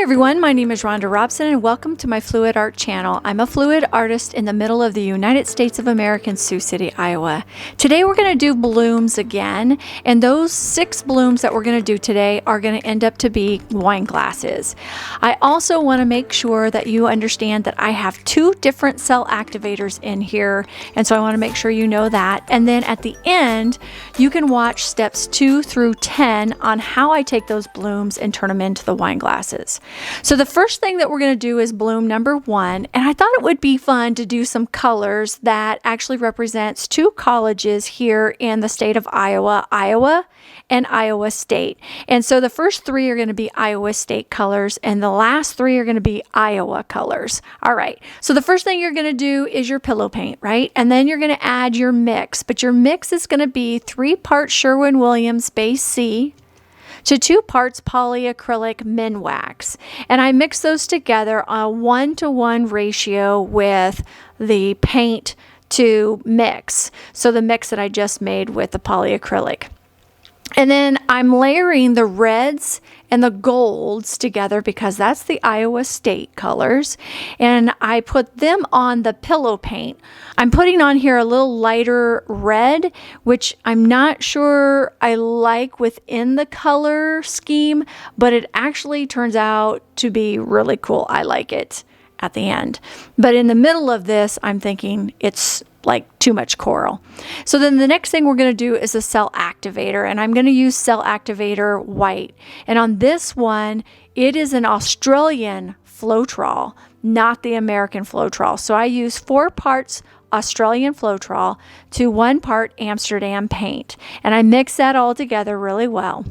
everyone, my name is Rhonda Robson and welcome to my Fluid Art channel. I'm a fluid artist in the middle of the United States of America in Sioux City, Iowa. Today we're going to do blooms again, and those 6 blooms that we're going to do today are going to end up to be wine glasses. I also want to make sure that you understand that I have 2 different cell activators in here, and so I want to make sure you know that. And then at the end, you can watch steps 2 through 10 on how I take those blooms and turn them into the wine glasses. So the first thing that we're going to do is bloom number 1, and I thought it would be fun to do some colors that actually represents 2 colleges here in the state of Iowa, Iowa and Iowa State. And so the first 3 are going to be Iowa State colors, and the last 3 are going to be Iowa colors. All right, so the first thing you're going to do is your pillow paint, right? And then you're going to add your mix, but your mix is going to be 3 parts Sherwin-Williams Base C to 2 parts polyacrylic Minwax. And I mix those together on a 1-to-1 ratio with the paint to mix. So the mix that I just made with the polyacrylic. And then I'm layering the reds and the golds together because that's the Iowa State colors. And I put them on the pillow paint. I'm putting on here a little lighter red, which I'm not sure I like within the color scheme, but it actually turns out to be really cool. I like it at the end. But in the middle of this, I'm thinking it's like too much coral. So then the next thing we're going to do is a cell activator, and I'm going to use cell activator white. And on this one, it is an Australian Floetrol, not the American Floetrol. So I use 4 parts Australian Floetrol to 1 part Amsterdam paint, and I mix that all together really well.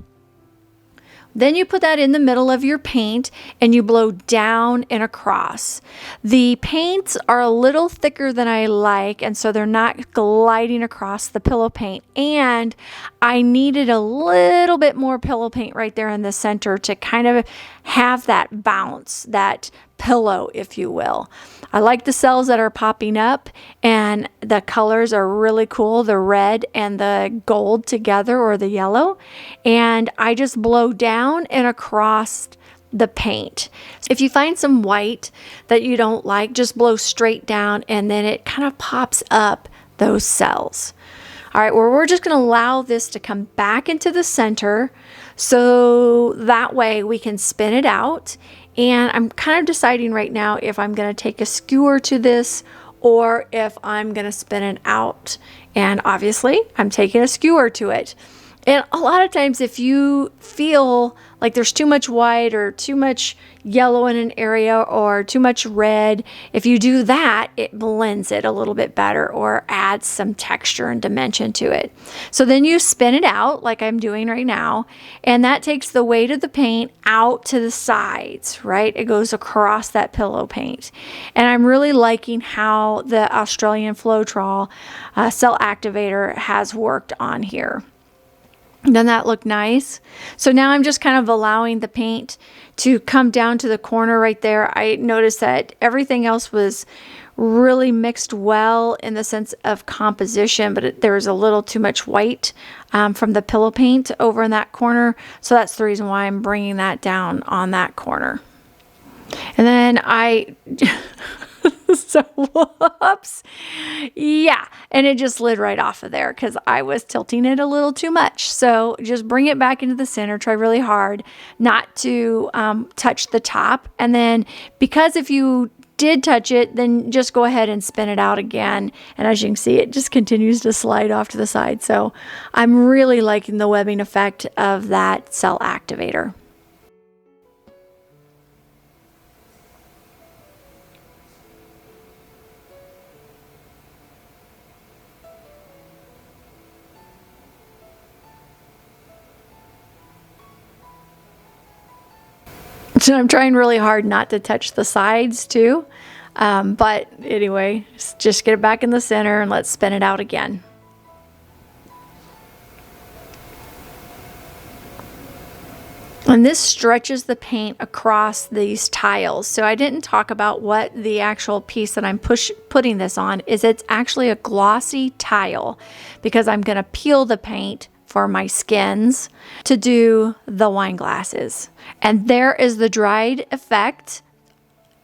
Then you put that in the middle of your paint and you blow down and across. The paints are a little thicker than I like, and so they're not gliding across the pillow paint. And I needed a little bit more pillow paint right there in the center to kind of have that bounce, that pillow, if you will. I like the cells that are popping up, and the colors are really cool, the red and the gold together, or the yellow, and I just blow down and across the paint. If you find some white that you don't like, just blow straight down and then it kind of pops up those cells. All right, well, we're just going to allow this to come back into the center so that way we can spin it out. And I'm kind of deciding right now if I'm going to take a skewer to this or if I'm going to spin it out. And obviously, I'm taking a skewer to it. And a lot of times if you feel like there's too much white or too much yellow in an area or too much red, if you do that, it blends it a little bit better or adds some texture and dimension to it. So then you spin it out like I'm doing right now, and that takes the weight of the paint out to the sides, right? It goes across that pillow paint. And I'm really liking how the Australian Floetrol cell activator has worked on here. Doesn't that look nice? So now I'm just kind of allowing the paint to come down to the corner right there. I noticed that everything else was really mixed well in the sense of composition, but there was a little too much white from the pillow paint over in that corner. So that's the reason why I'm bringing that down on that corner. And then so whoops, yeah, and it just slid right off of there because I was tilting it a little too much. So just bring it back into the center, try really hard not to touch the top, and then because if you did touch it, then just go ahead and spin it out again, and as you can see, it just continues to slide off to the side. So I'm really liking the webbing effect of that cell activator. So I'm trying really hard not to touch the sides too. But anyway, just get it back in the center and let's spin it out again. And this stretches the paint across these tiles. So I didn't talk about what the actual piece that I'm putting this on is. It's actually a glossy tile because I'm going to peel the paint for my skins to do the wine glasses. And there is the dried effect,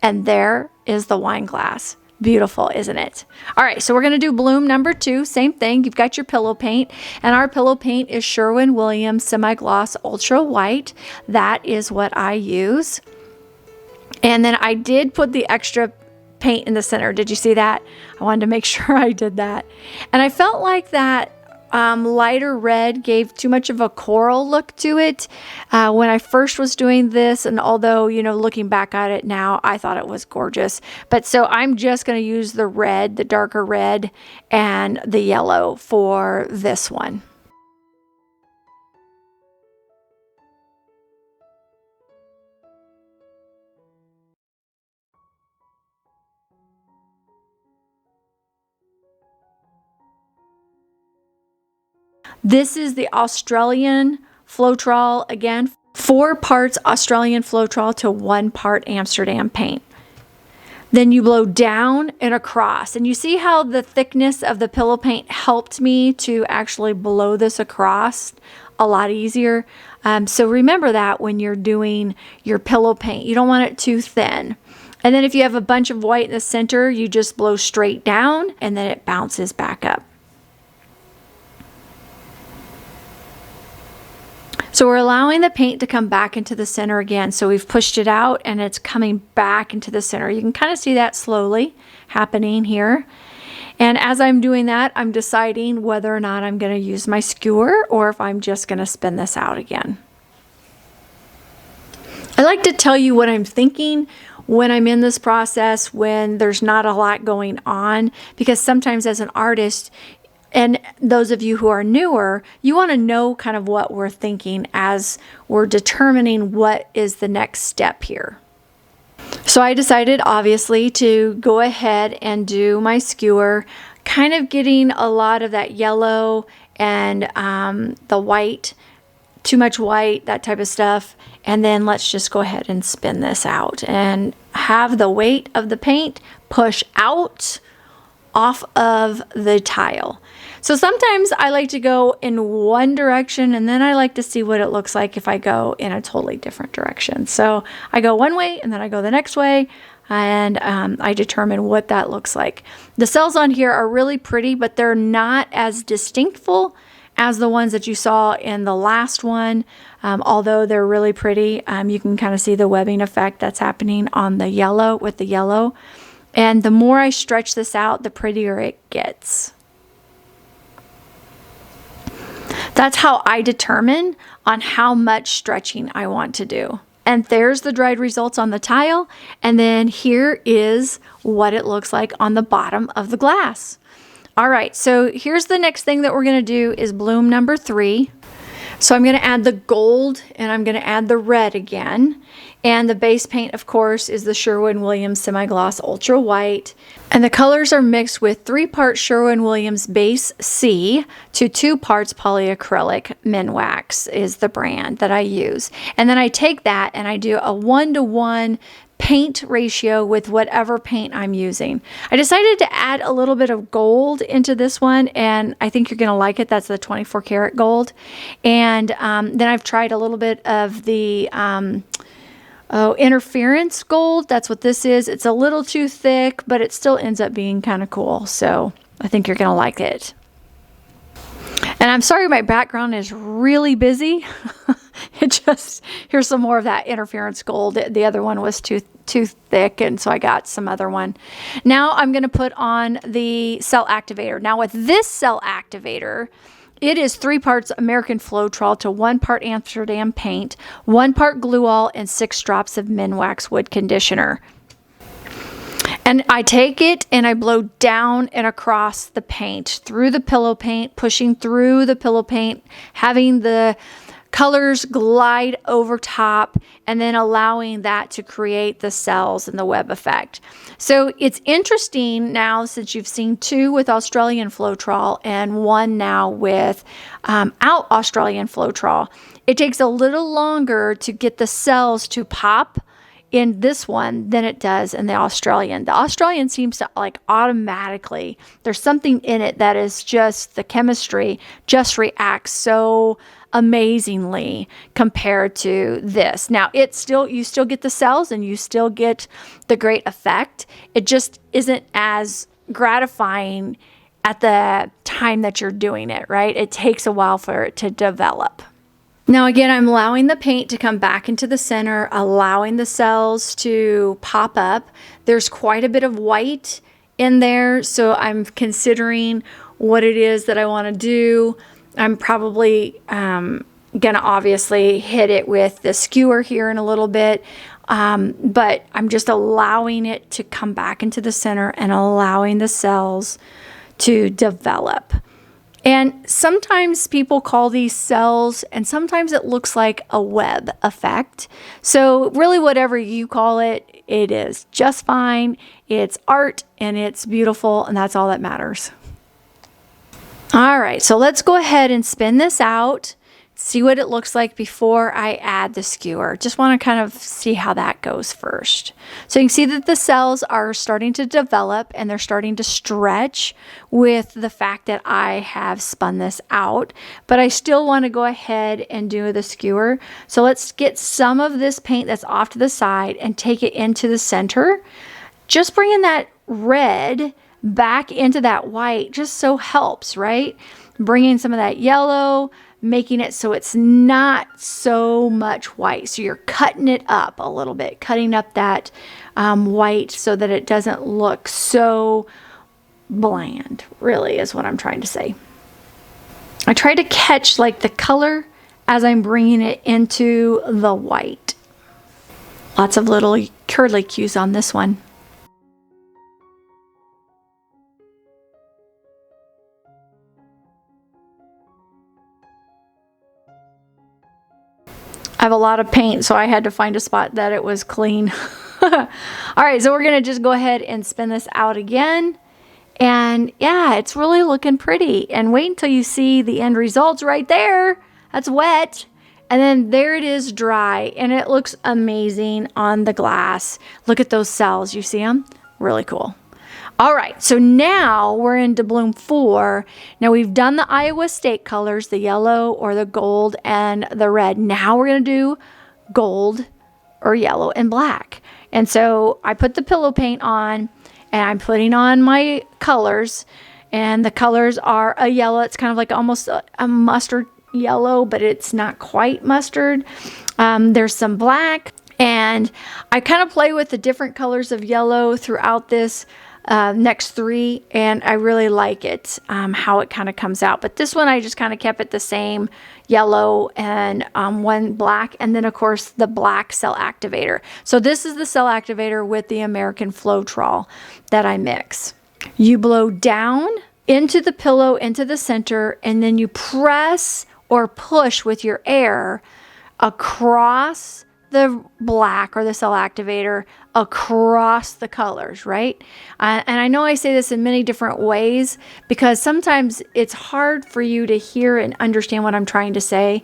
and there is the wine glass. Beautiful, isn't it? All right, so we're going to do bloom number 2. Same thing. You've got your pillow paint, and our pillow paint is Sherwin-Williams Semi-Gloss Ultra White. That is what I use. And then I did put the extra paint in the center. Did you see that? I wanted to make sure I did that. And I felt like that lighter red gave too much of a coral look to it when I first was doing this, and although, you know, looking back at it now, I thought it was gorgeous. But so I'm just going to use the red, the darker red, and the yellow for this one. This is the Australian Floetrol, again, 4 parts Australian Floetrol to 1 part Amsterdam paint. Then you blow down and across, and you see how the thickness of the pillow paint helped me to actually blow this across a lot easier. So remember that when you're doing your pillow paint, you don't want it too thin. And then if you have a bunch of white in the center, you just blow straight down and then it bounces back up. So we're allowing the paint to come back into the center again. So we've pushed it out and it's coming back into the center. You can kind of see that slowly happening here. And as I'm doing that, I'm deciding whether or not I'm going to use my skewer or if I'm just going to spin this out again. I like to tell you what I'm thinking when I'm in this process, when there's not a lot going on, because sometimes as an artist, and those of you who are newer, you want to know kind of what we're thinking as we're determining what is the next step here. So I decided, obviously, to go ahead and do my skewer, kind of getting a lot of that yellow and the white, too much white, that type of stuff. And then let's just go ahead and spin this out and have the weight of the paint push out off of the tile. So sometimes I like to go in one direction and then I like to see what it looks like if I go in a totally different direction. So I go one way and then I go the next way, and I determine what that looks like. The cells on here are really pretty, but they're not as distinctful as the ones that you saw in the last one. Although they're really pretty, you can kind of see the webbing effect that's happening on the yellow with the yellow. And the more I stretch this out, the prettier it gets. That's how I determine on how much stretching I want to do. And there's the dried results on the tile. And then here is what it looks like on the bottom of the glass. All right, so here's the next thing that we're going to do is bloom number 3. So I'm going to add the gold and I'm going to add the red again. And the base paint, of course, is the Sherwin-Williams Semi-Gloss Ultra White. And the colors are mixed with 3 parts Sherwin-Williams Base C to 2 parts polyacrylic. Minwax is the brand that I use. And then I take that and I do a 1-to-1 paint ratio with whatever paint I'm using. I decided to add a little bit of gold into this one, and I think you're going to like it. That's the 24 karat gold. And then I've tried a little bit of the interference gold. That's what this is. It's a little too thick, but it still ends up being kind of cool. So I think you're going to like it. And I'm sorry my background is really busy. Here's some more of that interference gold. The other one was too thick, and so I got some other one. Now I'm going to put on the cell activator. Now with this cell activator, it is 3 parts American Floetrol to 1 part Amsterdam paint, 1 part Gluol, and 6 drops of Minwax wood conditioner. And I take it and I blow down and across the paint, through the pillow paint, pushing through the pillow paint, having the colors glide over top, and then allowing that to create the cells and the web effect. So it's interesting now, since you've seen 2 with Australian Floetrol and 1 now with out Australian Floetrol, it takes a little longer to get the cells to pop in this one than it does in the Australian. The Australian seems to like automatically, there's something in it that is just, the chemistry just reacts so amazingly compared to this. Now it's still, you still get the cells and you still get the great effect. It just isn't as gratifying at the time that you're doing it, right? It takes a while for it to develop. Now again, I'm allowing the paint to come back into the center, allowing the cells to pop up. There's quite a bit of white in there, so I'm considering what it is that I want to do. I'm probably gonna obviously hit it with the skewer here in a little bit, but I'm just allowing it to come back into the center and allowing the cells to develop. And sometimes people call these cells, and sometimes it looks like a web effect. So really whatever you call it, it is just fine. It's art and it's beautiful, and that's all that matters. All right, so let's go ahead and spin this out, see what it looks like before I add the skewer. Just want to kind of see how that goes first. So you can see that the cells are starting to develop and they're starting to stretch with the fact that I have spun this out, but I still want to go ahead and do the skewer. So let's get some of this paint that's off to the side and take it into the center. Just bringing that red back into that white just so helps, right? Bringing some of that yellow, making it so it's not so much white. So you're cutting it up a little bit, cutting up that white so that it doesn't look so bland, really is what I'm trying to say. I try to catch like the color as I'm bringing it into the white. Lots of little curly cues on this one. I have a lot of paint, so I had to find a spot that it was clean. All right, so we're gonna just go ahead and spin this out again. And yeah, it's really looking pretty. And wait until you see the end results right there. That's wet. And then there it is dry, and it looks amazing on the glass. Look at those cells, you see them? Really cool. All right, so now we're into bloom 4. Now we've done the Iowa State colors, the yellow or the gold and the red. Now we're gonna do gold or yellow and black. And so I put the pillow paint on and I'm putting on my colors, and the colors are a yellow. It's kind of like almost a mustard yellow, but it's not quite mustard. There's some black, and I kind of play with the different colors of yellow throughout this next 3, and I really like it, how it kind of comes out. But this one I just kind of kept it the same yellow and one black, and then of course the black cell activator. So this is the cell activator with the American Floetrol that I mix. You blow down into the pillow, into the center, and then you press or push with your air across the black or the cell activator across the colors, right? And I know I say this in many different ways because sometimes it's hard for you to hear and understand what I'm trying to say.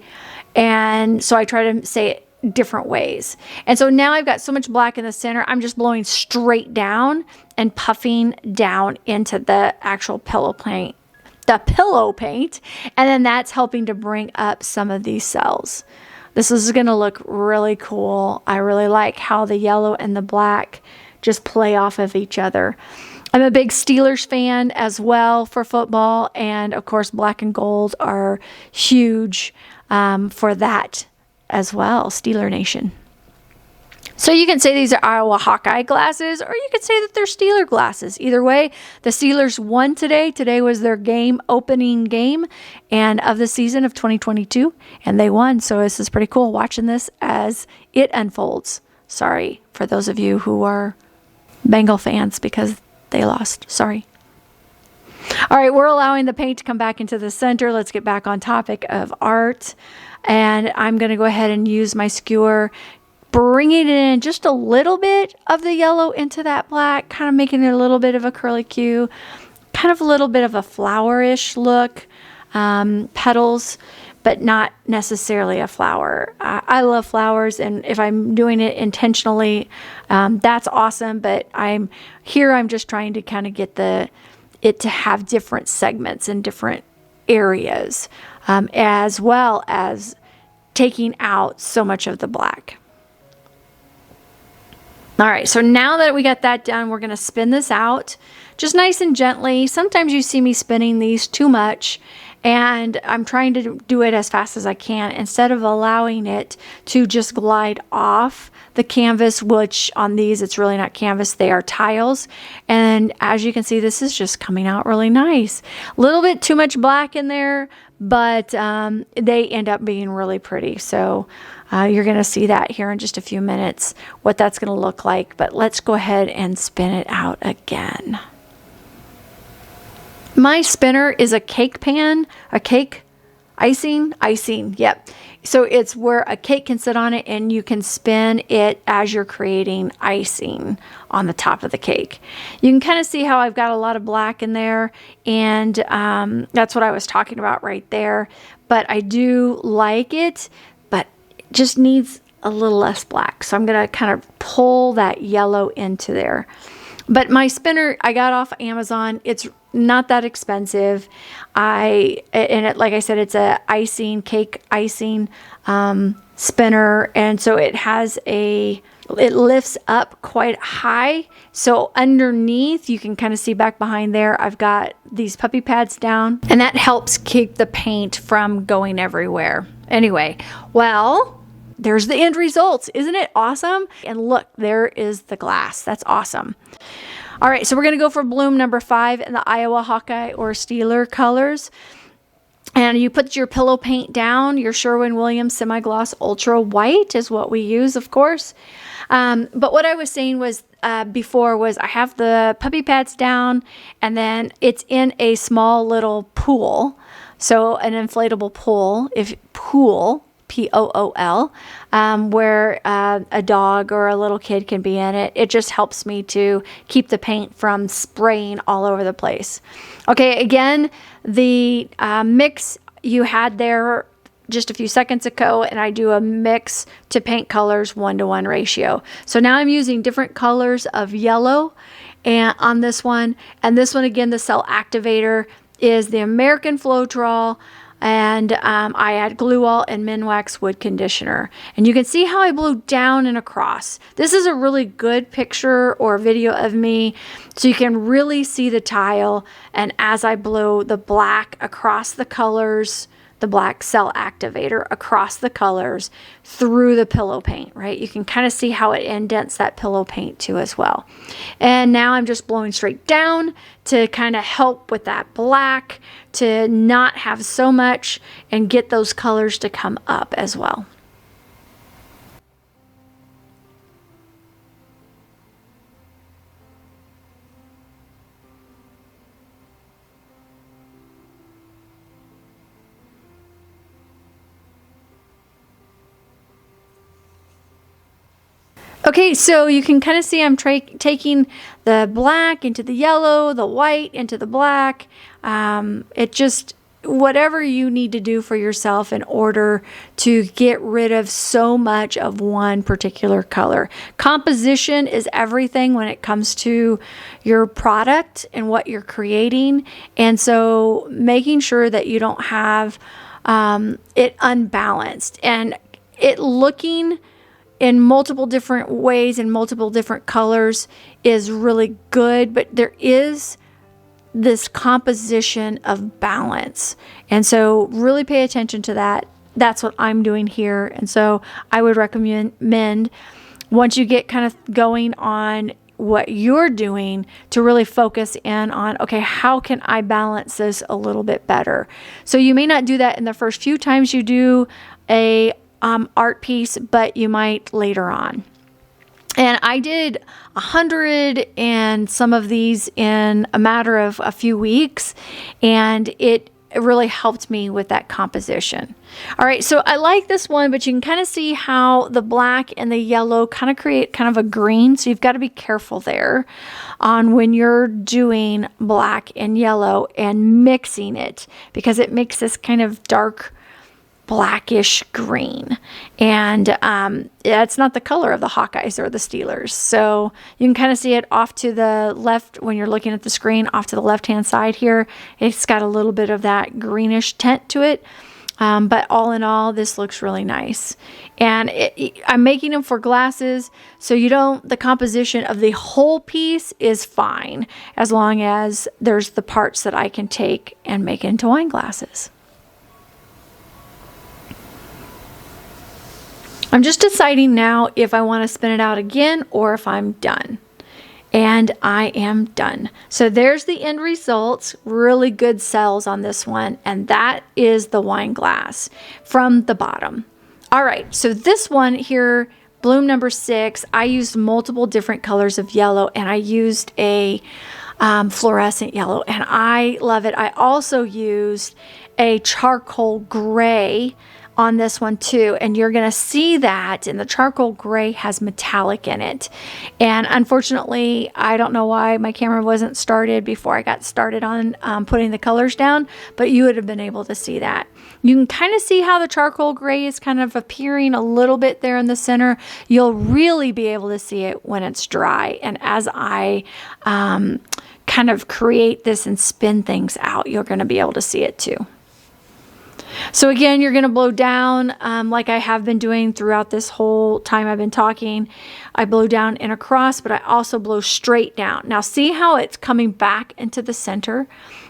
And so I try to say it different ways. And so now I've got so much black in the center, I'm just blowing straight down and puffing down into the actual pillow paint. And then that's helping to bring up some of these cells. This is going to look really cool. I really like how the yellow and the black just play off of each other. I'm a big Steelers fan as well for football, and of course black and gold are huge for that as well, Steeler Nation. So you can say these are Iowa Hawkeye glasses, or you could say that they're Steeler glasses. Either way, the Steelers won today. Today was their opening game and of the season of 2022, and they won. So this is pretty cool watching this as it unfolds. Sorry for those of you who are Bengal fans because they lost. Sorry. All right, we're allowing the paint to come back into the center. Let's get back on topic of art. And I'm going to go ahead and use my skewer, bringing in just a little bit of the yellow into that black, kind of making it a little bit of a curly cue, kind of a little bit of a flowerish look, petals. but not necessarily a flower. I love flowers, and if I'm doing it intentionally, that's awesome. But I'm just trying to kind of get it to have different segments and different areas, as well as taking out so much of the black. All right, so now that we got that done, we're going to spin this out just nice and gently. Sometimes you see me spinning these too much, and I'm trying to do it as fast as I can instead of allowing it to just glide off the canvas, which on these, it's really not canvas, they are tiles. And as you can see, this is just coming out really nice. A little bit too much black in there, but they end up being really pretty. So you're going to see that here in just a few minutes, what that's going to look like. But let's go ahead and spin it out again. My spinner is a cake pan, a cake icing, yep. So it's where a cake can sit on it and you can spin it as you're creating icing on the top of the cake. You can kind of see how I've got a lot of black in there, and that's what I was talking about right there. But I do like it, but it just needs a little less black. So I'm going to kind of pull that yellow into there. But my spinner I got off Amazon. It's not that expensive. Like I said, it's a cake icing spinner, and so it lifts up quite high. So underneath, you can kind of see back behind there, I've got these puppy pads down, and that helps keep the paint from going everywhere. Anyway, well, there's the end results. Isn't it awesome? And look, there is the glass. That's awesome. All right, so we're going to go for bloom number 5 in the Iowa Hawkeye or Steeler colors. And you put your pillow paint down. Your Sherwin-Williams Semi-Gloss Ultra White is what we use, of course. But what I was saying was before was I have the puppy pads down, and then it's in a small little pool. So an inflatable pool, Pool, where a dog or a little kid can be in it. It just helps me to keep the paint from spraying all over the place. Okay, again, the mix you had there just a few seconds ago, and I do a mix to paint colors 1-to-1 ratio. So now I'm using different colors of yellow and on this one. And this one, again, the cell activator is the American Floetrol. And I add Glue-All and Minwax Wood Conditioner. And you can see how I blew down and across. This is a really good picture or video of me, so you can really see the tile. And as I blow the black across the colors, the black cell activator across the colors through the pillow paint, right? You can kind of see how it indents that pillow paint too as well. And now I'm just blowing straight down to kind of help with that black, to not have so much and get those colors to come up as well. Okay, so you can kind of see I'm taking the black into the yellow, the white into the black. It just, whatever you need to do for yourself in order to get rid of so much of one particular color. Composition is everything when it comes to your product and what you're creating. And so making sure that you don't have it unbalanced and it looking in multiple different ways and multiple different colors is really good, but there is this composition of balance. And so really pay attention to that. That's what I'm doing here. And so I would recommend once you get kind of going on what you're doing to really focus in on, okay, how can I balance this a little bit better? So you may not do that in the first few times you do a art piece, but you might later on. And I did 100 and some of these in a matter of a few weeks, and it really helped me with that composition. All right, so I like this one, but you can kind of see how the black and the yellow kind of create kind of a green, so you've got to be careful there on when you're doing black and yellow and mixing it, because it makes this kind of dark blackish green, and it's not the color of the Hawkeyes or the Steelers. So you can kind of see it off to the left when you're looking at the screen, off to the left hand side here. It's got a little bit of that greenish tint to it. But all in all, this looks really nice. And I'm making them for glasses, so the composition of the whole piece is fine, as long as there's the parts that I can take and make into wine glasses. I'm just deciding now if I want to spin it out again or if I'm done. And I am done. So there's the end results. Really good cells on this one. And that is the wine glass from the bottom. All right, so this one here, bloom number 6, I used multiple different colors of yellow, and I used a fluorescent yellow, and I love it. I also used a charcoal gray on this one too, and you're going to see that, and the charcoal gray has metallic in it. And unfortunately, I don't know why my camera wasn't started before I got started on putting the colors down, but you would have been able to see that. You can kind of see how the charcoal gray is kind of appearing a little bit there in the center. You'll really be able to see it when it's dry, and as I kind of create this and spin things out, you're going to be able to see it too. So again, you're going to blow down like I have been doing throughout this whole time I've been talking. I blow down and across, but I also blow straight down. Now see how it's coming back into the center?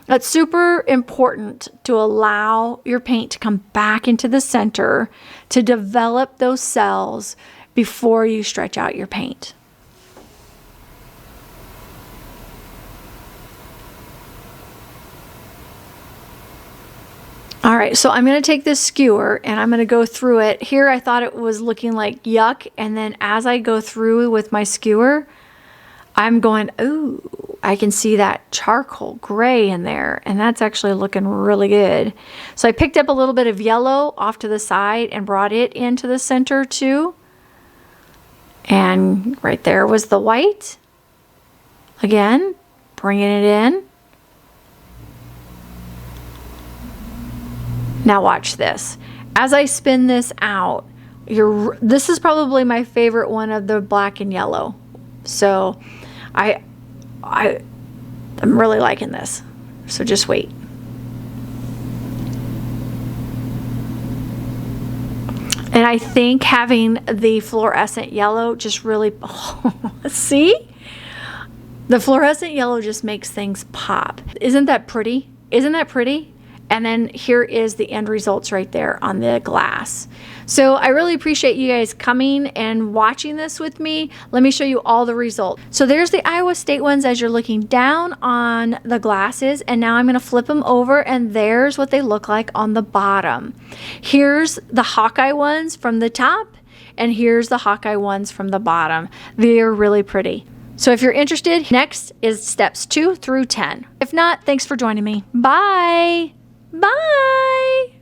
That's super important to allow your paint to come back into the center to develop those cells before you stretch out your paint. All right, so I'm going to take this skewer and I'm going to go through it. Here I thought it was looking like yuck, and then as I go through with my skewer, I'm going, ooh, I can see that charcoal gray in there, and that's actually looking really good. So I picked up a little bit of yellow off to the side and brought it into the center too. And right there was the white. Again, bringing it in. Now watch this. As I spin this out, this is probably my favorite one of the black and yellow. So I'm really liking this. So just wait. And I think having the fluorescent yellow just really, see? The fluorescent yellow just makes things pop. Isn't that pretty? Isn't that pretty? And then here is the end results right there on the glass. So I really appreciate you guys coming and watching this with me. Let me show you all the results. So there's the Iowa State ones as you're looking down on the glasses. And now I'm going to flip them over, and there's what they look like on the bottom. Here's the Hawkeye ones from the top, and here's the Hawkeye ones from the bottom. They're really pretty. So if you're interested, next is steps 2 through 10. If not, thanks for joining me. Bye. Bye.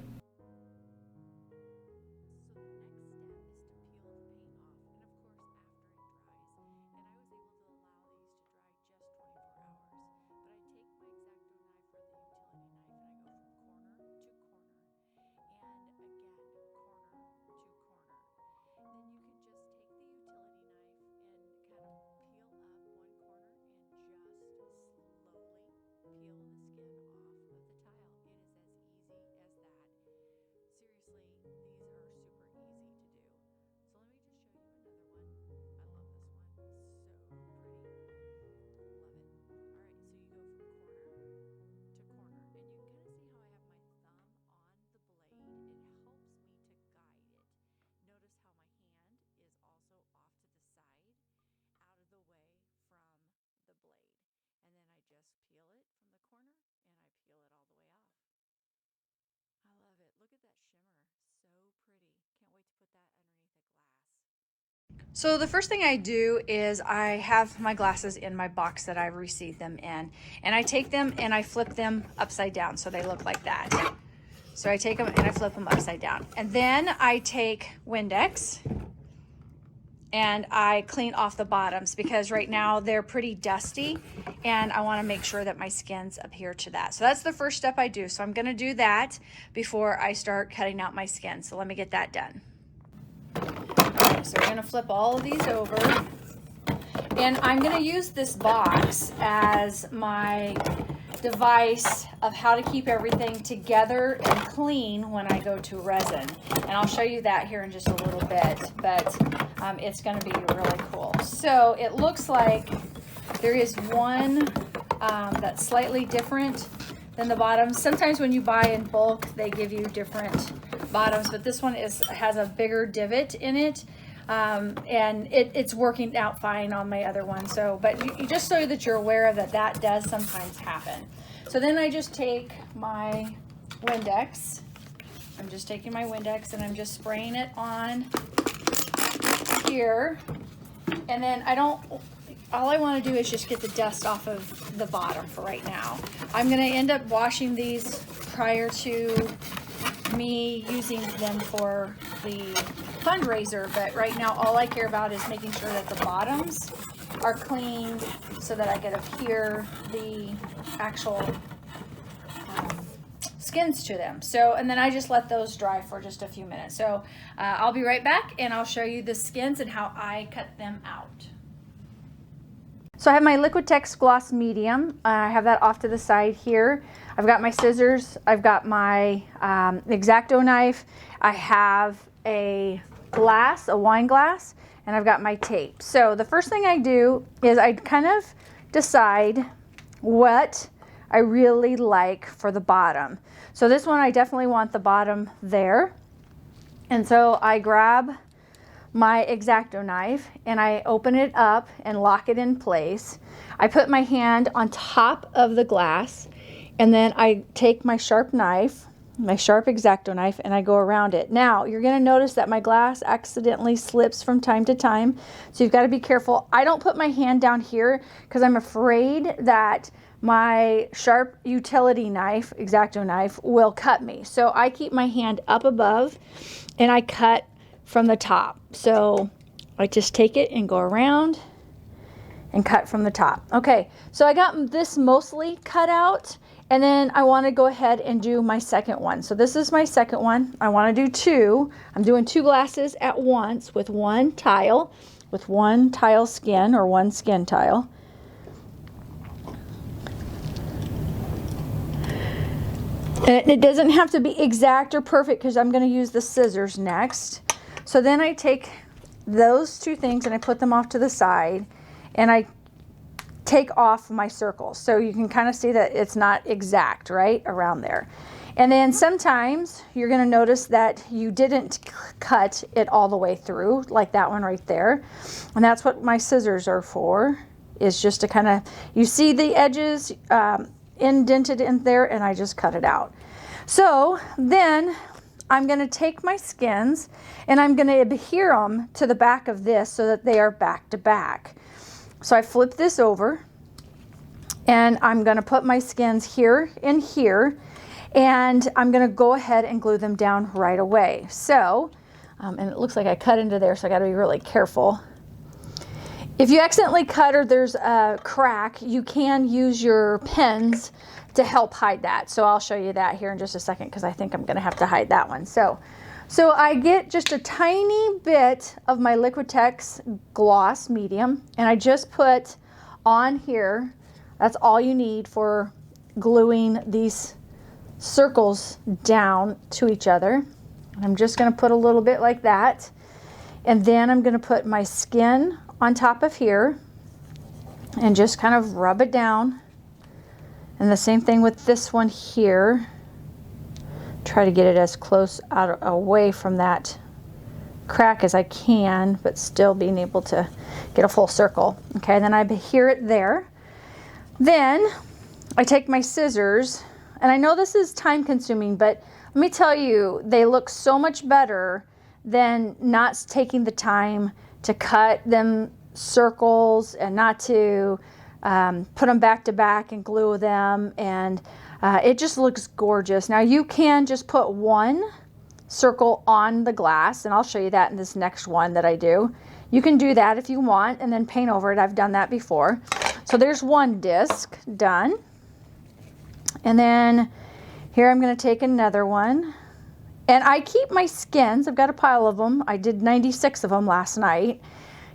So the first thing I do is I have my glasses in my box that I received them in, and I take them and I flip them upside down so they look like that. So I take them and I flip them upside down, and then I take Windex and I clean off the bottoms because right now they're pretty dusty and I want to make sure that my skins adhere to that. So that's the first step I do. So I'm going to do that before I start cutting out my skin. So let me get that done. Okay, so we're going to flip all of these over. And I'm going to use this box as my device of how to keep everything together and clean when I go to resin. And I'll show you that here in just a little bit, but it's going to be really cool. So it looks like there is one that's slightly different than the bottoms. Sometimes when you buy in bulk, they give you different bottoms, but this one has a bigger divot in it. And it's working out fine on my other one. So, but you just so that you're aware of that does sometimes happen. So then I just take my Windex. I'm just taking my Windex and I'm just spraying it on here. And then all I want to do is just get the dust off of the bottom for right now. I'm going to end up washing these prior to me using them for the fundraiser, but right now all I care about is making sure that the bottoms are cleaned so that I can adhere the actual skins to them. So, and then I just let those dry for just a few minutes. So I'll be right back and I'll show you the skins and how I cut them out. So I have my Liquitex Gloss Medium. I have that off to the side here. I've got my scissors. I've got my X-Acto knife. I have a wine glass, and I've got my tape. So the first thing I do is I kind of decide what I really like for the bottom. So this one, I definitely want the bottom there. And so I grab my X-Acto knife and I open it up and lock it in place. I put my hand on top of the glass and then I take my sharp knife, my sharp X-Acto knife, and I go around it. Now you're going to notice that my glass accidentally slips from time to time, so you've got to be careful. I don't put my hand down here because I'm afraid that my sharp utility knife, X-Acto knife, will cut me. So I keep my hand up above and I cut from the top. So I just take it and go around and cut from the top. Okay, so I got this mostly cut out, and then I want to go ahead and do my second one. So this is my second one. I want to do two. I'm doing two glasses at once with one tile skin or one skin tile. And it doesn't have to be exact or perfect because I'm going to use the scissors next. So then I take those two things and I put them off to the side and I take off my circles. So you can kind of see that it's not exact, right, around there. And then sometimes you're going to notice that you didn't cut it all the way through, like that one right there. And that's what my scissors are for, is just to kind of, you see the edges indented in there, and I just cut it out. So then I'm going to take my skins and I'm going to adhere them to the back of this so that they are back to back. So I flip this over and I'm going to put my skins here and here, and I'm going to go ahead and glue them down right away. So, and it looks like I cut into there, so I got to be really careful. If you accidentally cut or there's a crack, you can use your pens to help hide that. So I'll show you that here in just a second because I think I'm going to have to hide that one. So I get just a tiny bit of my Liquitex Gloss Medium and I just put on here. That's all you need for gluing these circles down to each other. I'm just going to put a little bit like that. And then I'm going to put my skin on top of here and just kind of rub it down. And the same thing with this one here. Try to get it as close away from that crack as I can, but still being able to get a full circle. Okay, then I adhere it there. Then I take my scissors, and I know this is time consuming, but let me tell you, they look so much better than not taking the time to cut them circles and not to put them back to back and glue them, and it just looks gorgeous. Now you can just put one circle on the glass, and I'll show you that in this next one that I do. you can do that if you want and then paint over it. I've done that before. So there's one disc done. And then here I'm going to take another one. And I keep my skins. I've got a pile of them. I did 96 of them last night,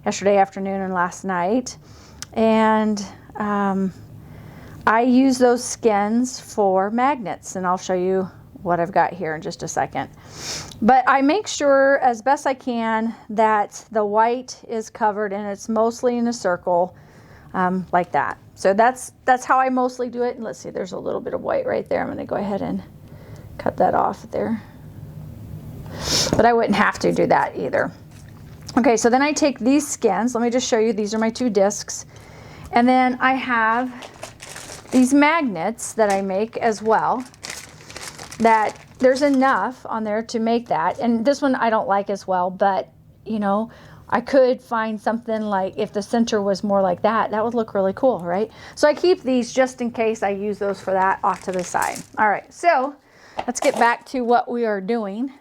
yesterday afternoon and last night. And I use those skins for magnets, and I'll show you what I've got here in just a second. But I make sure as best I can that the white is covered and it's mostly in a circle like that. So that's how I mostly do it. And let's see, there's a little bit of white right there. I'm going to go ahead and cut that off there. But I wouldn't have to do that either. Okay, so then I take these skins. Let me just show you. These are my 2 discs. And then I have these magnets that I make as well, that there's enough on there to make that. And this one I don't like as well, but you know, I could find something like, if the center was more like that, that would look really cool, right? So I keep these just in case I use those for that off to the side. All right, so let's get back to what we are doing.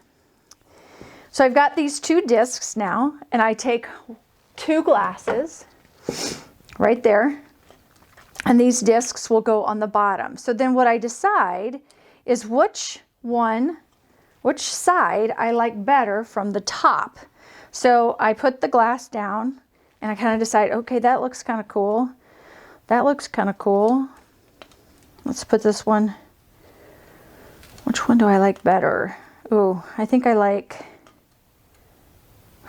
So I've got these 2 discs now, and I take 2 glasses right there. And these discs will go on the bottom. So then what I decide is which side I like better from the top. So I put the glass down and I kind of decide, okay, that looks kind of cool. That looks kind of cool. Let's put this one. Which one do I like better? Ooh, I think I like,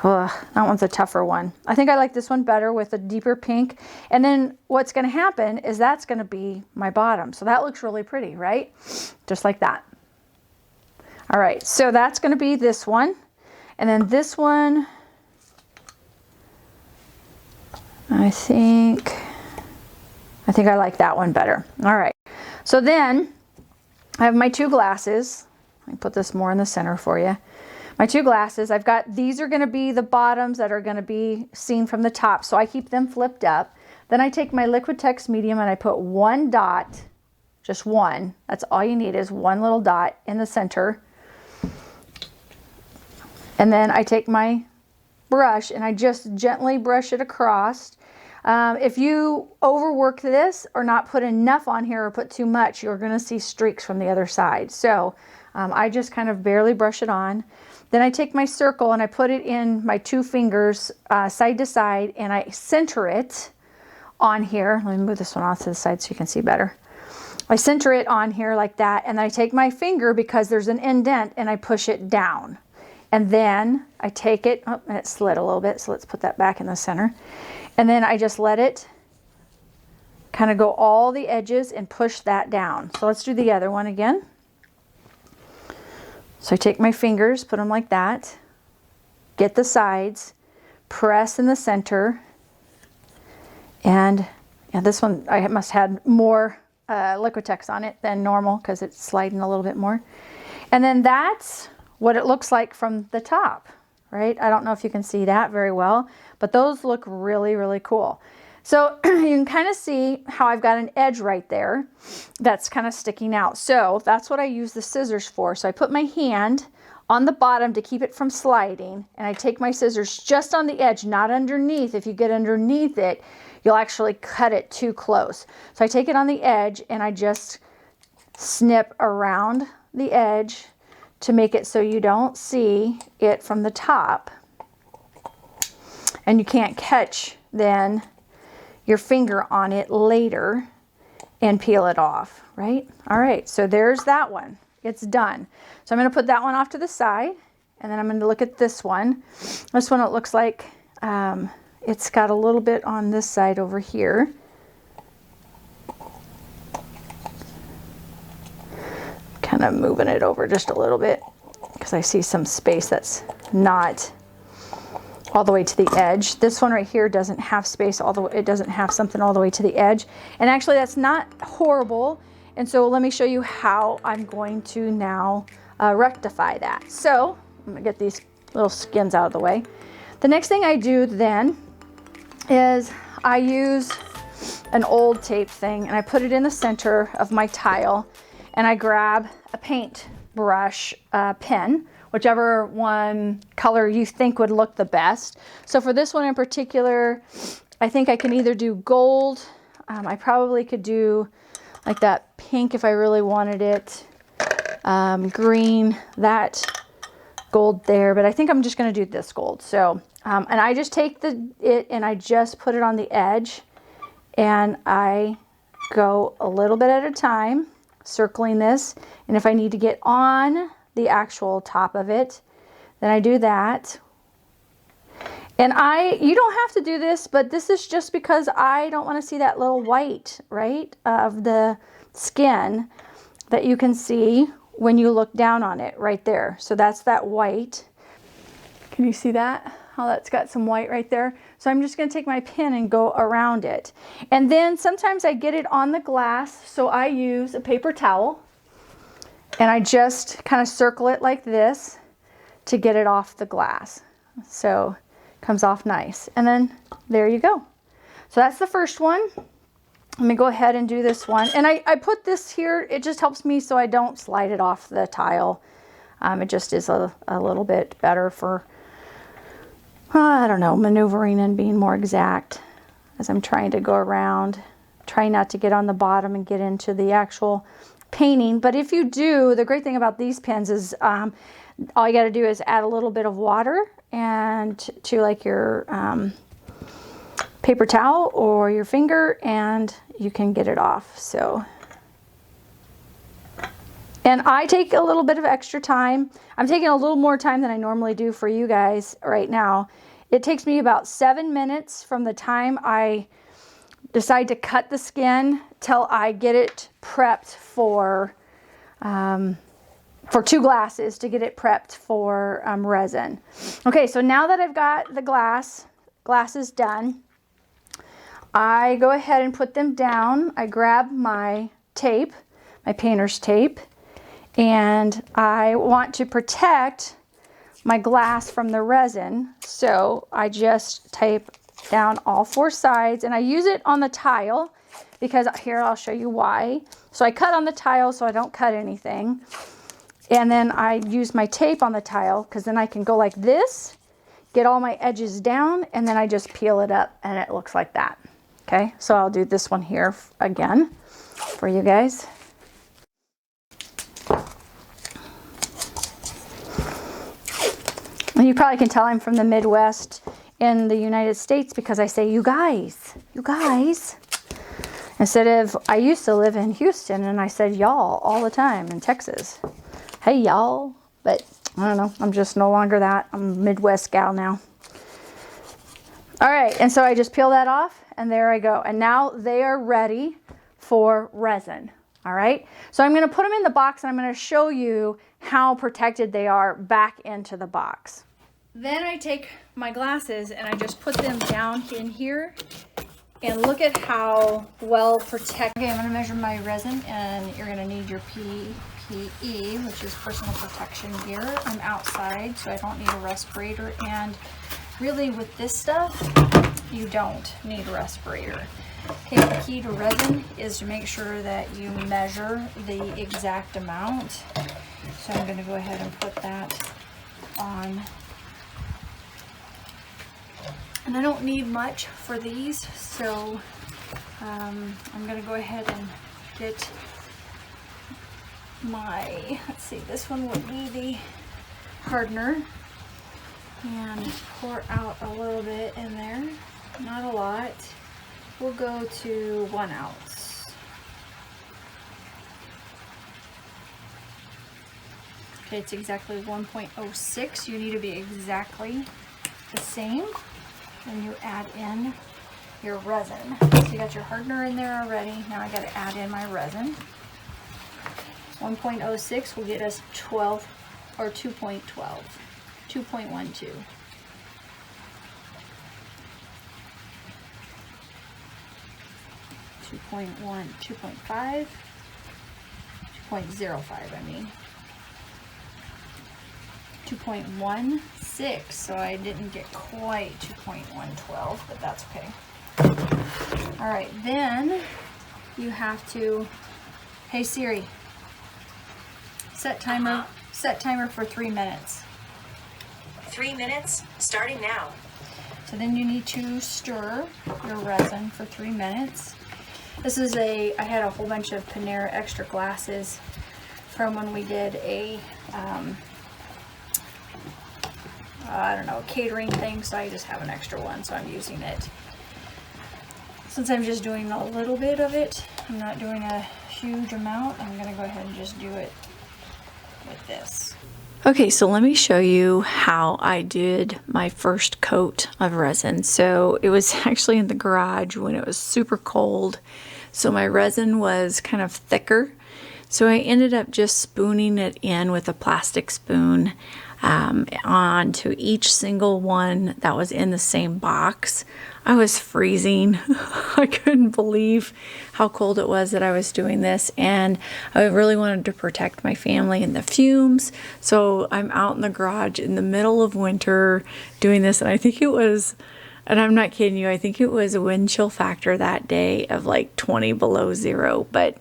that one's a tougher one. I think I like this one better with a deeper pink. And then what's going to happen is that's going to be my bottom. So that looks really pretty, right? Just like that. All right, so that's going to be this one. And then this one, I think I like that one better. All right, so then I have my 2 glasses. Let me put this more in the center for you. My 2 glasses, I've got, these are going to be the bottoms that are going to be seen from the top. So I keep them flipped up. Then I take my Liquitex medium and I put 1 dot, just one. That's all you need, is 1 little dot in the center. And then I take my brush and I just gently brush it across. If you overwork this or not put enough on here or put too much, you're going to see streaks from the other side. So I just kind of barely brush it on. Then I take my circle and I put it in my 2 fingers side to side, and I center it on here. Let me move this one off to the side so you can see better. I center it on here like that, and then I take my finger, because there's an indent, and I push it down. And then I take it, oh, and it slid a little bit, so let's put that back in the center. And then I just let it kind of go all the edges and push that down. So let's do the other one again. So I take my fingers, put them like that, get the sides, press in the center, and this one I must have had more Liquitex on it than normal because it's sliding a little bit more. And then that's what it looks like from the top, right? I don't know if you can see that very well, but those look really, really cool. So you can kind of see how I've got an edge right there that's kind of sticking out. So that's what I use the scissors for. So I put my hand on the bottom to keep it from sliding, and I take my scissors just on the edge, not underneath. If you get underneath it, you'll actually cut it too close. So I take it on the edge and I just snip around the edge to make it so you don't see it from the top, and you can't catch then your finger on it later and peel it off, right? All right, so there's that one. It's done. So I'm going to put that one off to the side, and then I'm going to look at this one. This one, it looks like it's got a little bit on this side over here. Kind of moving it over just a little bit because I see some space that's not all the way to the edge. This one right here doesn't have space all the way, it doesn't have something all the way to the edge. And actually that's not horrible. And so let me show you how I'm going to now rectify that. So I'm gonna get these little skins out of the way. The next thing I do then is I use an old tape thing and I put it in the center of my tile, and I grab a paint brush pen, whichever one color you think would look the best. So for this one in particular, I think I can either do gold. I probably could do like that pink if I really wanted it. Green, that gold there, but I think I'm just going to do this gold. So, and I just take it and I just put it on the edge, and I go a little bit at a time, circling this. And if I need to get on the actual top of it, then I do that. And you don't have to do this, but this is just because I don't want to see that little white, right, of the skin that you can see when you look down on it right there. So that's that white. Can you see that? How that's got some white right there. So I'm just going to take my pin and go around it. And then sometimes I get it on the glass, so I use a paper towel and I just kind of circle it like this to get it off the glass. So it comes off nice. And then there you go. So that's the first one. Let me go ahead and do this one. And I put this here, it just helps me so I don't slide it off the tile. It just is a little bit better for, I don't know, maneuvering and being more exact as I'm trying to go around. Try not to get on the bottom and get into the actual painting. But if you do, the great thing about these pens is all you got to do is add a little bit of water and to like your paper towel or your finger, and you can get it off. So, and I take a little bit of extra time. I'm taking a little more time than I normally do for you guys right now. It takes me about 7 minutes from the time I decide to cut the skin till I get it prepped for 2 glasses to get it prepped for resin. Okay, so now that I've got the glasses done, I go ahead and put them down. I grab my tape, my painter's tape, and I want to protect my glass from the resin. So I just tape down all 4 sides, and I use it on the tile because here I'll show you why. So I cut on the tile so I don't cut anything. And then I use my tape on the tile because then I can go like this, get all my edges down, and then I just peel it up and it looks like that. Okay, so I'll do this one here again for you guys. And you probably can tell I'm from the Midwest in the United States because I say, you guys. Instead of, I used to live in Houston and I said y'all all the time in Texas. Hey y'all, but I don't know, I'm just no longer that. I'm a Midwest gal now. All right, and so I just peel that off, and there I go. And now they are ready for resin. All right, so I'm going to put them in the box, and I'm going to show you how protected they are back into the box. Then I take my glasses and I just put them down in here, and look at how well protected. Okay, I'm going to measure my resin, and you're going to need your PPE, which is personal protection gear. I'm outside, so I don't need a respirator, and really with this stuff, you don't need a respirator. Okay, the key to resin is to make sure that you measure the exact amount. So I'm going to go ahead and put that on. And I don't need much for these, so I'm going to go ahead and get my, let's see, this one would be the hardener, and pour out a little bit in there, not a lot. We'll go to 1 ounce. Okay, it's exactly 1.06. You need to be exactly the same when you add in your resin. So you got your hardener in there already. Now I got to add in my resin. 1.06 will get us 12 or 2.12. 2.12. .1, 2.5, 2.05, I mean. 2.16, so I didn't get quite 2.112, but that's okay. All right, then you have to, hey Siri, set timer for 3 minutes. 3 minutes, starting now. So then you need to stir your resin for 3 minutes. This is I had a whole bunch of Panera extra glasses from when we did a, I don't know, catering thing, so I just have an extra one, so I'm using it. Since I'm just doing a little bit of it, I'm not doing a huge amount, I'm gonna go ahead and just do it with this. Okay, so let me show you how I did my first coat of resin. So it was actually in the garage when it was super cold, so my resin was kind of thicker. So I ended up just spooning it in with a plastic spoon onto each single one that was in the same box. I was freezing. I couldn't believe how cold it was that I was doing this, and I really wanted to protect my family and the fumes. So I'm out in the garage in the middle of winter doing this, and I think it was, and I'm not kidding you, I think it was a wind chill factor that day of like 20 below zero. But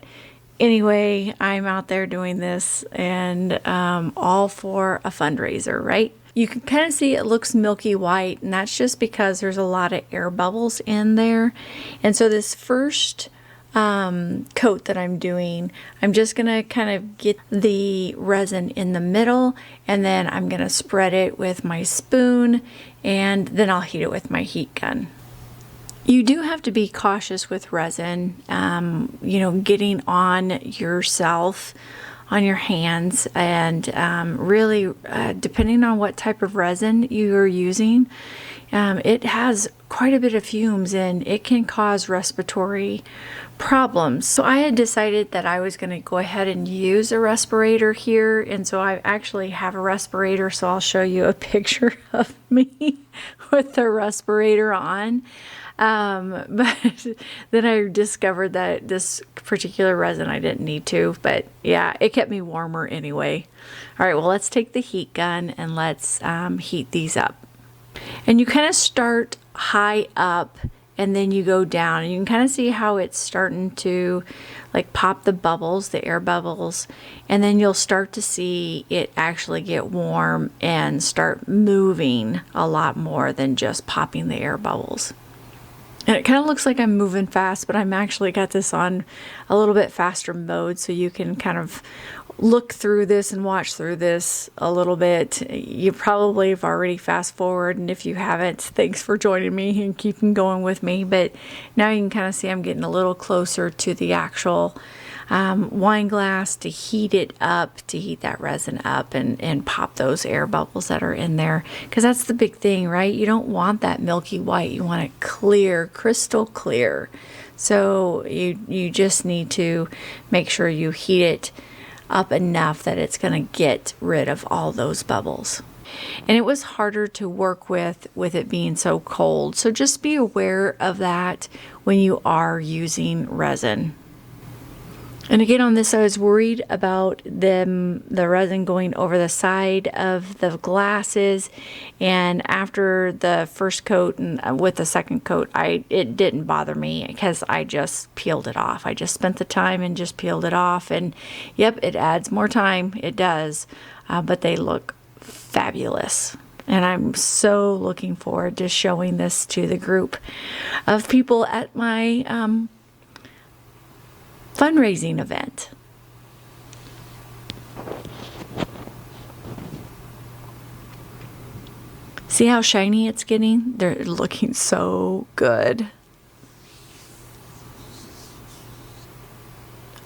anyway, I'm out there doing this, and all for a fundraiser, right? You can kind of see it looks milky white, and that's just because there's a lot of air bubbles in there. And so this first coat that I'm doing, I'm just gonna kind of get the resin in the middle, and then I'm gonna spread it with my spoon, and then I'll heat it with my heat gun. You do have to be cautious with resin, you know, getting on yourself, on your hands, and really depending on what type of resin you're using, it has quite a bit of fumes and it can cause respiratory problems. So I had decided that I was going to go ahead and use a respirator here, and so I actually have a respirator, so I'll show you a picture of me with the respirator on. But then I discovered that this particular resin I didn't need to, but yeah, it kept me warmer anyway. All right, well, let's take the heat gun and let's heat these up. And you kind of start high up and then you go down, and you can kind of see how it's starting to like pop the bubbles, the air bubbles, and then you'll start to see it actually get warm and start moving a lot more than just popping the air bubbles. And it kind of looks like I'm moving fast, but I'm actually got this on a little bit faster mode, so you can kind of look through this and watch through this a little bit. You probably have already fast forward, and if you haven't, thanks for joining me and keeping going with me. But now you can kind of see I'm getting a little closer to the actual wine glass to heat it up, to heat that resin up and pop those air bubbles that are in there, because that's the big thing, right? You don't want that milky white, you want it clear, crystal clear. So you just need to make sure you heat it up enough that it's going to get rid of all those bubbles. And it was harder to work with it being so cold, so just be aware of that when you are using resin. And again, on this, I was worried about the resin going over the side of the glasses. And after the first coat and with the second coat, it didn't bother me because I just peeled it off. I just spent the time and just peeled it off. And yep, it adds more time. It does. But they look fabulous. And I'm so looking forward to showing this to the group of people at my fundraising event. See how shiny it's getting? They're looking so good.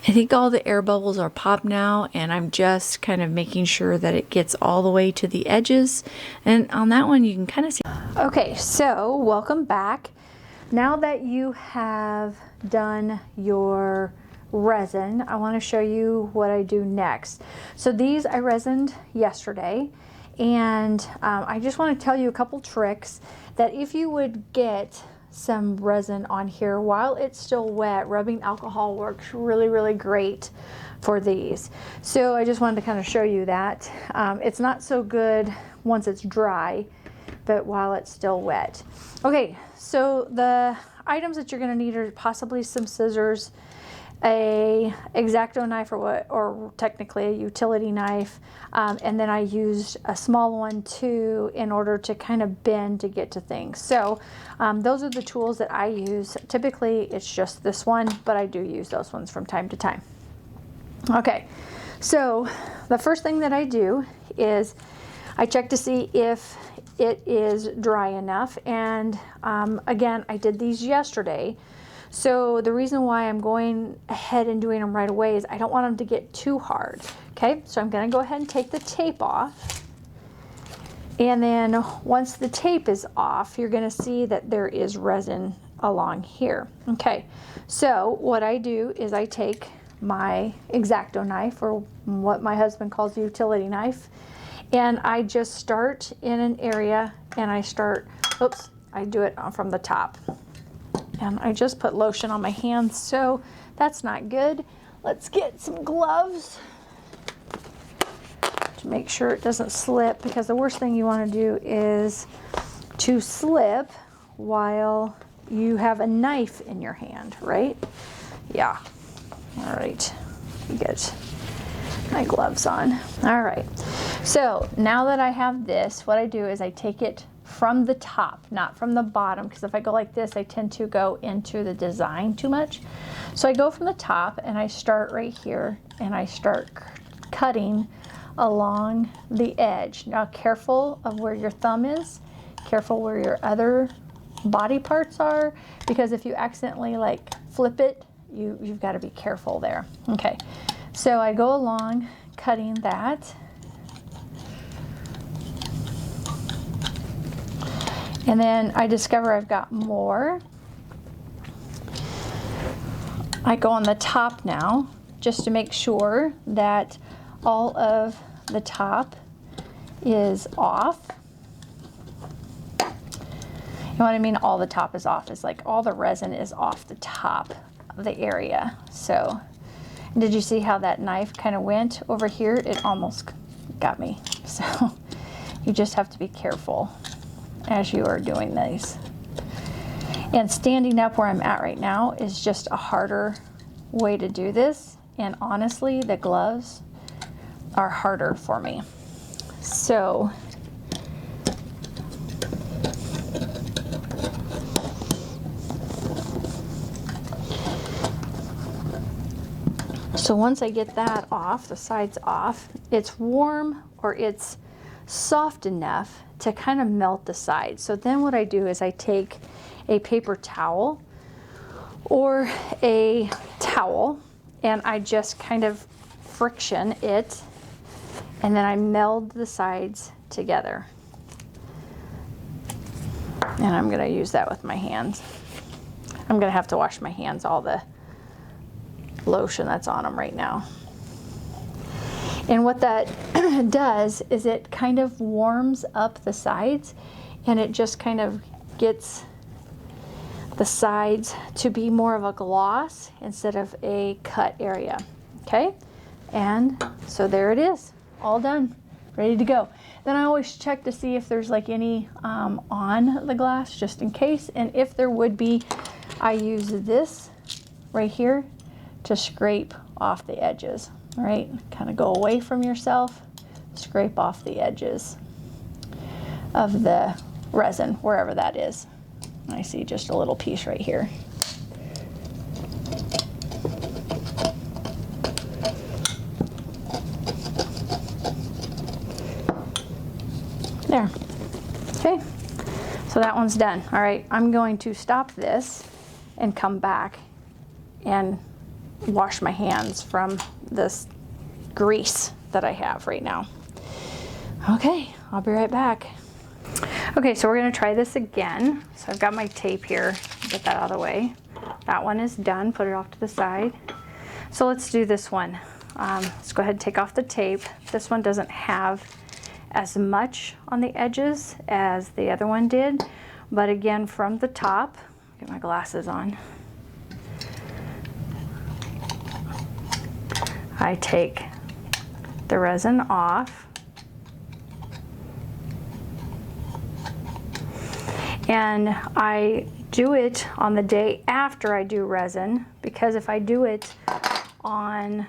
I think all the air bubbles are popped now, and I'm just kind of making sure that it gets all the way to the edges. And on that one, you can kind of see. Okay, so welcome back. Now that you have done your resin, I want to show you what I do next. So these I resined yesterday, and I just want to tell you a couple tricks that if you would get some resin on here while it's still wet, rubbing alcohol works really, really great for these. So I just wanted to kind of show you that. It's not so good once it's dry, but while it's still wet. Okay, so the items that you're going to need are possibly some scissors, a X-Acto knife, or technically a utility knife, and then I used a small one too in order to kind of bend to get to things. So those are the tools that I use. Typically it's just this one, but I do use those ones from time to time. Okay, so the first thing that I do is I check to see if it is dry enough, and again, I did these yesterday. So the reason why I'm going ahead and doing them right away is I don't want them to get too hard. Okay, so I'm going to go ahead and take the tape off. And then once the tape is off, you're going to see that there is resin along here. Okay, so what I do is I take my X-Acto knife, or what my husband calls a utility knife, and I just start in an area, and I start, oops, I do it from the top. And I just put lotion on my hands, so that's not good. Let's get some gloves to make sure it doesn't slip, because the worst thing you want to do is to slip while you have a knife in your hand, right? Yeah. All right, get my gloves on. All right, so now that I have this, what I do is I take it from the top, not from the bottom, because if I go like this, I tend to go into the design too much. So I go from the top and I start right here, and I start cutting along the edge. Now careful of where your thumb is, careful where your other body parts are, because if you accidentally like flip it, you've got to be careful there. Okay, so I go along cutting that. And then I discover I've got more. I go on the top now, just to make sure that all of the top is off. And what I mean all the top is off is like all the resin is off the top of the area. So did you see how that knife kind of went over here? It almost got me. So you just have to be careful as you are doing these. And standing up where I'm at right now is just a harder way to do this, and honestly the gloves are harder for me. So once I get that off, the sides off, it's warm, or it's soft enough to kind of melt the sides. So then what I do is I take a paper towel or a towel, and I just kind of friction it, and then I meld the sides together. And I'm going to use that with my hands. I'm going to have to wash my hands, all the lotion that's on them right now. And what that does is it kind of warms up the sides, and it just kind of gets the sides to be more of a gloss instead of a cut area. Okay, and so there it is, all done, ready to go. Then I always check to see if there's like any on the glass, just in case, and if there would be, I use this right here to scrape off the edges. Right, kind of go away from yourself, scrape off the edges of the resin, wherever that is. I see just a little piece right here. There. Okay, so that one's done. All right, I'm going to stop this and come back and wash my hands from this grease that I have right now. Okay, I'll be right back. Okay, so we're going to try this again. So I've got my tape here, get that out of the way. That one is done, put it off to the side. So let's do this one. Let's go ahead and take off the tape. This one doesn't have as much on the edges as the other one did, but again, from the top, get my glasses on, I take the resin off, and I do it on the day after I do resin, because if I do it on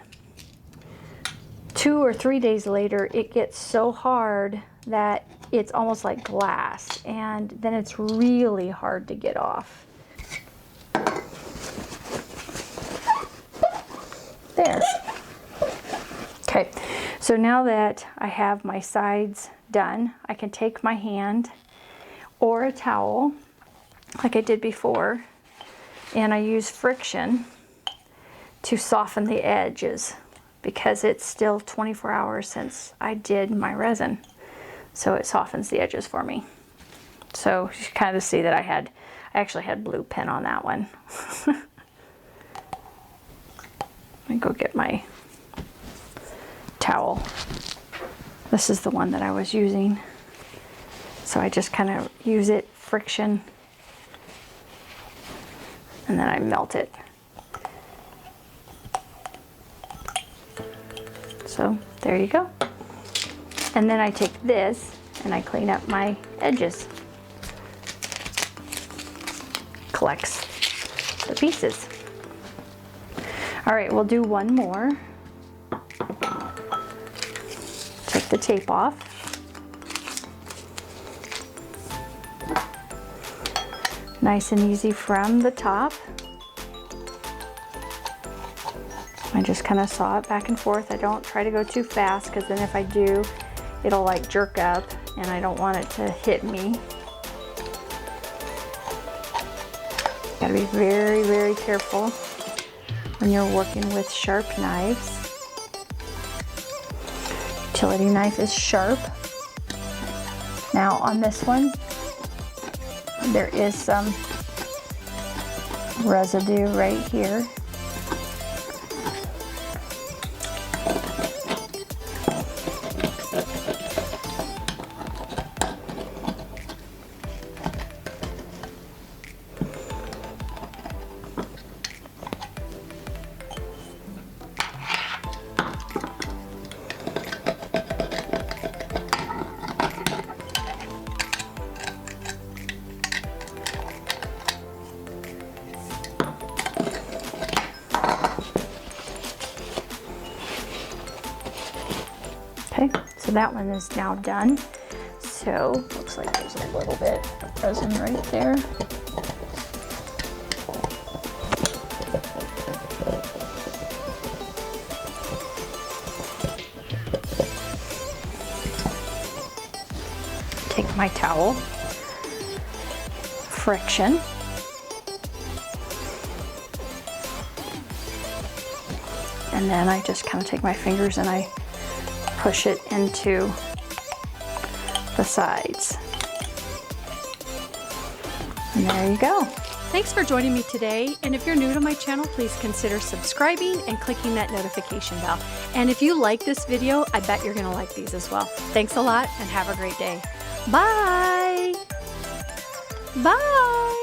2 or 3 days later, it gets so hard that it's almost like glass, and then it's really hard to get off. There. Okay, so now that I have my sides done, I can take my hand or a towel like I did before, and I use friction to soften the edges because it's still 24 hours since I did my resin. So it softens the edges for me. So you can kind of see that I actually had blue pen on that one. Let me go get my towel. This is the one that I was using. So I just kind of use it, friction, and then I melt it. So there you go. And then I take this and I clean up my edges. Collects the pieces. All right, we'll do one more. Take the tape off. Nice and easy from the top. I just kind of saw it back and forth. I don't try to go too fast, because then if I do, it'll like jerk up and I don't want it to hit me. Gotta be very, very careful when you're working with sharp knives. Utility knife is sharp. Now on this one, there is some residue right here. Okay, so that one is now done. So, looks like there's a little bit of resin right there. Take my towel, friction, and then I just kind of take my fingers and I push it into the sides. And there you go. Thanks for joining me today, and if you're new to my channel, please consider subscribing and clicking that notification bell. And if you like this video, I bet you're gonna like these as well. Thanks a lot and have a great day. Bye! Bye!